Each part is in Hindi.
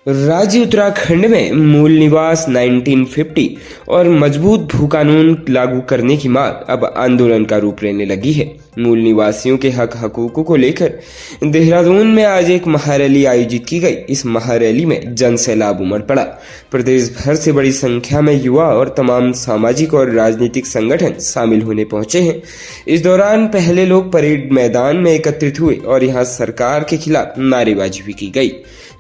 राज्य उत्तराखंड में मूल निवास 1950 और मजबूत भू कानून लागू करने की मांग अब आंदोलन का रूप लेने लगी है। मूल निवासियों के हकूकों को लेकर देहरादून में आज एक महारैली आयोजित की गई। इस महारैली में जन सैलाब उमड़ पड़ा। प्रदेश भर से बड़ी संख्या में युवा और तमाम सामाजिक और राजनीतिक संगठन शामिल होने पहुंचे हैं। इस दौरान पहले लोग परेड मैदान में एकत्रित हुए और यहां सरकार के खिलाफ नारेबाजी भी की गई।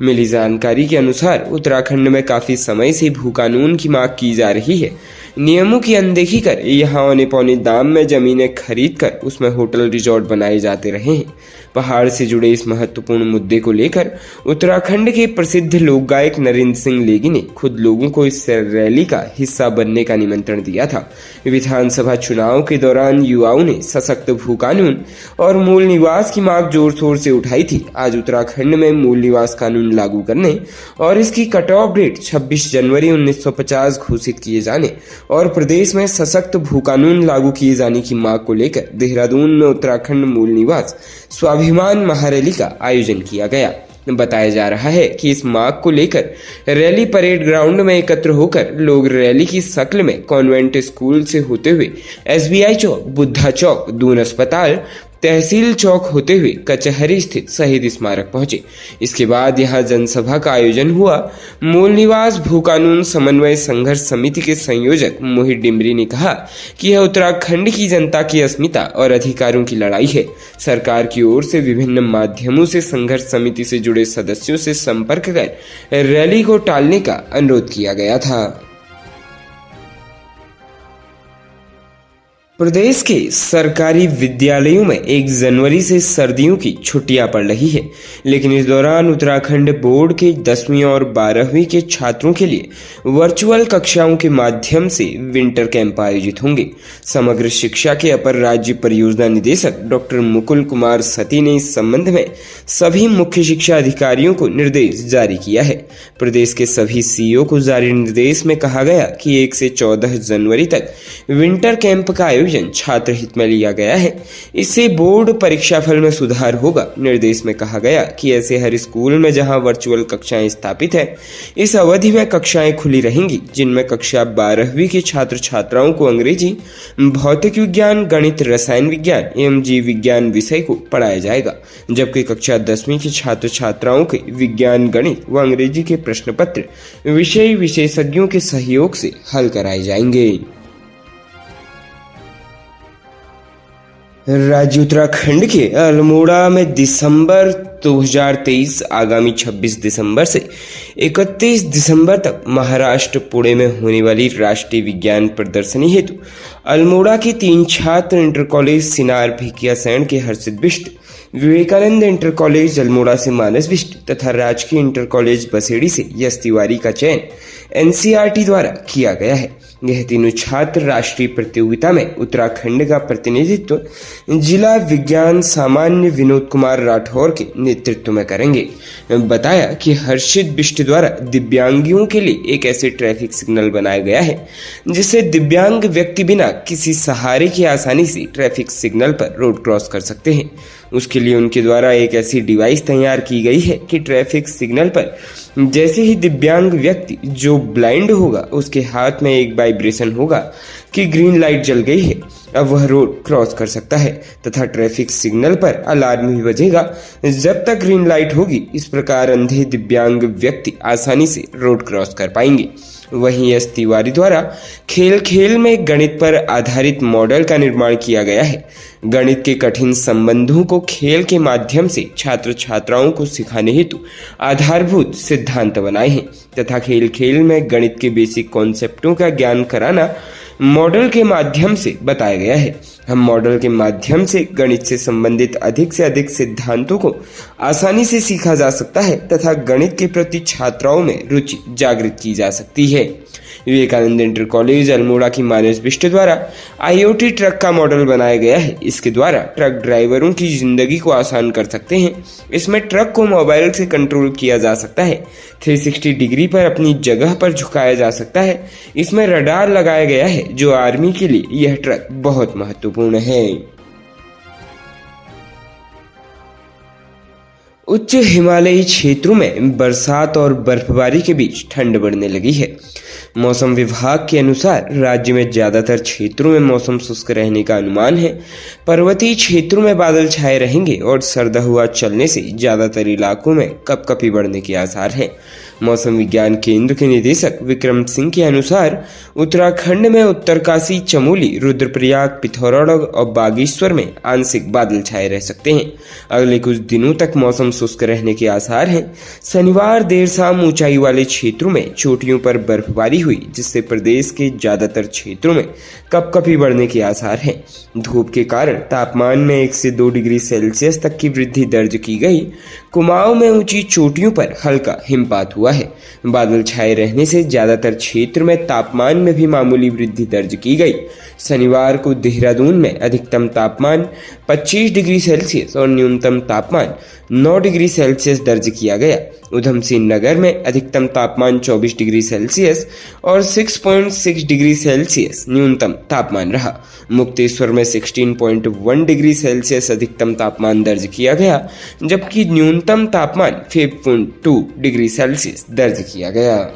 मिली जानकारी के अनुसार उत्तराखंड में काफी समय से भू कानून की मांग की जा रही है। नियमों की अनदेखी कर यहाँ औने पौने दाम में जमीनें खरीद कर उसमें होटल रिजॉर्ट बनाए जाते रहे हैं। पहाड़ से जुड़े इस महत्वपूर्ण मुद्दे को लेकर उत्तराखंड के प्रसिद्ध लोक गायक नरेंद्र सिंह लेगी ने खुद लोगों को इस रैली का हिस्सा बनने का निमंत्रण दिया था। विधानसभा चुनाव के दौरान युवाओं ने सशक्त भू कानून और मूल निवास की मांग जोर शोर से उठाई थी। आज उत्तराखंड में मूल निवास कानून लागू करने और इसकी कट ऑफ डेट 26 जनवरी 1950 घोषित किए जाने और प्रदेश में सशक्त भू कानून लागू किए जाने की मांग को लेकर देहरादून में उत्तराखंड मूल निवास स्वाभिमान महारैली का आयोजन किया गया। बताया जा रहा है कि इस मांग को लेकर रैली परेड ग्राउंड में एकत्र होकर लोग रैली की शक्ल में कॉन्वेंट स्कूल से होते हुए SBI चौक, बुद्धा चौक, दून अस्पताल, तहसील चौक होते हुए कचहरी स्थित शहीद स्मारक पहुंचे। इसके बाद यहां जनसभा का आयोजन हुआ। मूल निवास भू कानून समन्वय संघर्ष समिति के संयोजक मोहित डिमरी ने कहा कि यह उत्तराखंड की जनता की अस्मिता और अधिकारों की लड़ाई है। सरकार की ओर से विभिन्न माध्यमों से संघर्ष समिति से जुड़े सदस्यों से संपर्क कर रैली को टालने का अनुरोध किया गया था। प्रदेश के सरकारी विद्यालयों में 1 जनवरी से सर्दियों की छुट्टियां पड़ रही है, लेकिन इस दौरान उत्तराखंड बोर्ड के 10वीं और 12वीं के छात्रों के लिए वर्चुअल कक्षाओं के माध्यम से विंटर कैंप आयोजित होंगे। समग्र शिक्षा के अपर राज्य परियोजना निदेशक डॉक्टर मुकुल कुमार सती ने इस संबंध में सभी मुख्य शिक्षा अधिकारियों को निर्देश जारी किया है। प्रदेश के सभी CEO को जारी निर्देश में कहा गया कि 1 से 14 जनवरी तक विंटर कैंप का छात्र हित में लिया गया है। इससे बोर्ड परीक्षाफल में सुधार होगा। निर्देश में कहा गया कि ऐसे हर स्कूल में जहां वर्चुअल कक्षाएं स्थापित है, इस अवधि में कक्षाएं खुली रहेंगी, जिनमें कक्षा 12वीं के छात्र छात्राओं को अंग्रेजी, भौतिक विज्ञान, गणित, रसायन विज्ञान एवं जीव विज्ञान विषय को पढ़ाया जाएगा, जबकि कक्षा 10वीं के छात्र छात्राओं के विज्ञान, गणित व अंग्रेजी के प्रश्न पत्र विषय विशेषज्ञों के सहयोग से हल कराए जाएंगे। राज्य उत्तराखंड के अल्मोड़ा में दिसंबर 2023 आगामी 26 दिसंबर से 31 दिसंबर तक महाराष्ट्र पुणे में होने वाली राष्ट्रीय विज्ञान प्रदर्शनी हेतु अल्मोड़ा के 3 छात्र इंटर कॉलेज सिनार भिकियासैंण के हर्षित बिष्ट, विवेकानंद इंटर कॉलेज अल्मोड़ा से मानस बिष्ट तथा राजकीय इंटर कॉलेज बसेड़ी से यश तिवारी का चयन NCERT द्वारा किया गया है। यह तीनों छात्र राष्ट्रीय प्रतियोगिता में उत्तराखंड का प्रतिनिधित्व जिला विज्ञान सामान्य विनोद कुमार राठौर के नेतृत्व में करेंगे। बताया कि हर्षित बिष्ट द्वारा दिव्यांगियों के लिए एक ऐसे ट्रैफिक सिग्नल बनाया गया है जिससे दिव्यांग व्यक्ति बिना किसी सहारे के आसानी से ट्रैफिक सिग्नल पर रोड क्रॉस कर सकते हैं। उसके लिए उनके द्वारा एक ऐसी डिवाइस तैयार की गई है कि ट्रैफिक सिग्नल पर जैसे ही दिव्यांग व्यक्ति जो ब्लाइंड होगा उसके हाथ में एक वाइब्रेशन होगा कि ग्रीन लाइट जल गई है, अब वह रोड क्रॉस कर सकता है तथा ट्रैफिक सिग्नल पर अलार्म भी बजेगा जब तक ग्रीन लाइट होगी। इस प्रकार अंधे दिव्यांग व्यक्ति आसानी से रोड क्रॉस कर पाएंगे। वहीं यश तिवारी द्वारा खेल खेल में गणित पर आधारित मॉडल का निर्माण किया गया है। गणित के कठिन संबंधों को खेल के माध्यम से छात्र छात्राओं को सिखाने हेतु आधारभूत सिद्धांत बनाए हैं तथा खेल खेल में गणित के बेसिक कॉन्सेप्टों का ज्ञान कराना मॉडल के माध्यम से बताया गया है। हम मॉडल के माध्यम से गणित से संबंधित अधिक से अधिक सिद्धांतों को आसानी से सीखा जा सकता है तथा गणित के प्रति छात्राओं में रुचि जागृत की जा सकती है। विवेकानंद इंटर कॉलेज अल्मोड़ा की मानस बिष्ट द्वारा IoT ट्रक का मॉडल बनाया गया है। इसके द्वारा ट्रक ड्राइवरों की जिंदगी को आसान कर सकते हैं। इसमें ट्रक को मोबाइल से कंट्रोल किया जा सकता है, 360 डिग्री पर अपनी जगह पर झुकाया जा सकता है। इसमें रडार लगाया गया है जो आर्मी के लिए यह ट्रक बहुत महत्वपूर्ण है। उच्च हिमालयी क्षेत्रों में बरसात और बर्फबारी के बीच ठंड बढ़ने लगी है। मौसम विभाग के अनुसार राज्य में ज्यादातर क्षेत्रों में मौसम शुष्क रहने का अनुमान है। पर्वतीय क्षेत्रों में बादल छाए रहेंगे और सर्द हवा चलने से ज्यादातर इलाकों में कपकपी बढ़ने के आसार हैं। मौसम विज्ञान केंद्र के निदेशक विक्रम सिंह के अनुसार उत्तराखंड में उत्तरकाशी, चमोली, रुद्रप्रयाग, पिथौरागढ़ और बागेश्वर में आंशिक बादल छाए रह सकते हैं। अगले कुछ दिनों तक मौसम शुष्क रहने के आसार हैं। शनिवार देर शाम ऊंचाई वाले क्षेत्रों में चोटियों पर बर्फबारी हुई, जिससे प्रदेश के ज्यादातर क्षेत्रों में कपकपी बढ़ने के आसार हैं। धूप के कारण तापमान में 1 से 2 डिग्री सेल्सियस तक की वृद्धि दर्ज की गई। कुमाऊं में ऊंची चोटियों पर हल्का हिमपात हुआ है। बादल छाए रहने से ज्यादातर क्षेत्र में तापमान में भी मामूली वृद्धि दर्ज की गई। शनिवार को देहरादून में अधिकतम तापमान 25 डिग्री सेल्सियस और न्यूनतम तापमान 9 डिग्री सेल्सियस दर्ज किया गया। उधम सिंह नगर में अधिकतम तापमान 24 डिग्री सेल्सियस और 6.6 डिग्री सेल्सियस न्यूनतम तापमान रहा। मुक्तेश्वर में 16.1 डिग्री सेल्सियस अधिकतम तापमान दर्ज किया गया, जबकि न्यूनतम तापमान 5.2 डिग्री सेल्सियस दर्ज किया गया।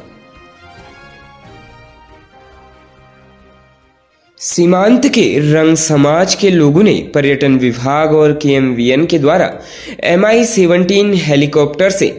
सीमांत के रंग समाज के लोगों ने पर्यटन विभाग और केएमवीएन के द्वारा MI-17 हेलीकॉप्टर से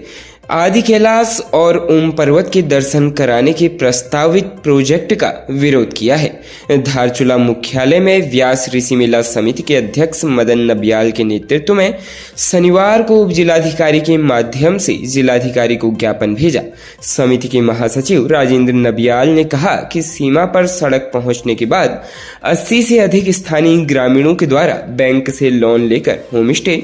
आदि कैलाश और ओम पर्वत के दर्शन कराने के प्रस्तावित प्रोजेक्ट का विरोध किया है। धारचूला मुख्यालय में व्यास ऋषि मेला समिति के अध्यक्ष मदन नबियाल के नेतृत्व में शनिवार को उप जिलाधिकारी के माध्यम से जिलाधिकारी को ज्ञापन भेजा। समिति के महासचिव राजेंद्र नबियाल ने कहा कि सीमा पर सड़क पहुंचने के बाद 80 से अधिक स्थानीय ग्रामीणों के द्वारा बैंक से लोन लेकर होम स्टे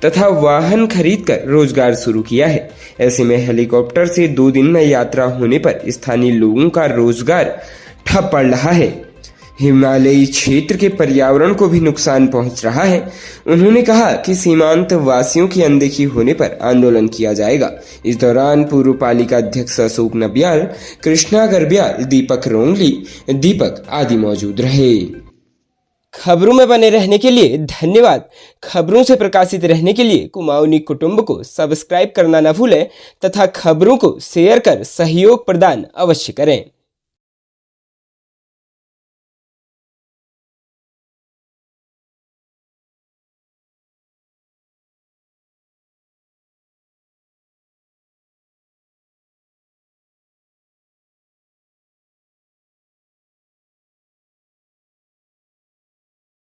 तथा वाहन खरीदकर रोजगार शुरू किया है। ऐसे में हेलीकॉप्टर से 2 दिन में यात्रा होने पर स्थानीय लोगों का रोजगार ठप पड़ रहा है। हिमालयी क्षेत्र के पर्यावरण को भी नुकसान पहुंच रहा है। उन्होंने कहा कि सीमांत वासियों की अनदेखी होने पर आंदोलन किया जाएगा। इस दौरान पूर्व पालिका अध्यक्ष अशोक नबियाल, कृष्णा गर्ब्याल, दीपक रोंगली, दीपक आदि मौजूद रहे। खबरों में बने रहने के लिए धन्यवाद। खबरों से प्रकाशित रहने के लिए कुमाऊनी कुटुंब को सब्सक्राइब करना न भूलें तथा खबरों को शेयर कर सहयोग प्रदान अवश्य करें।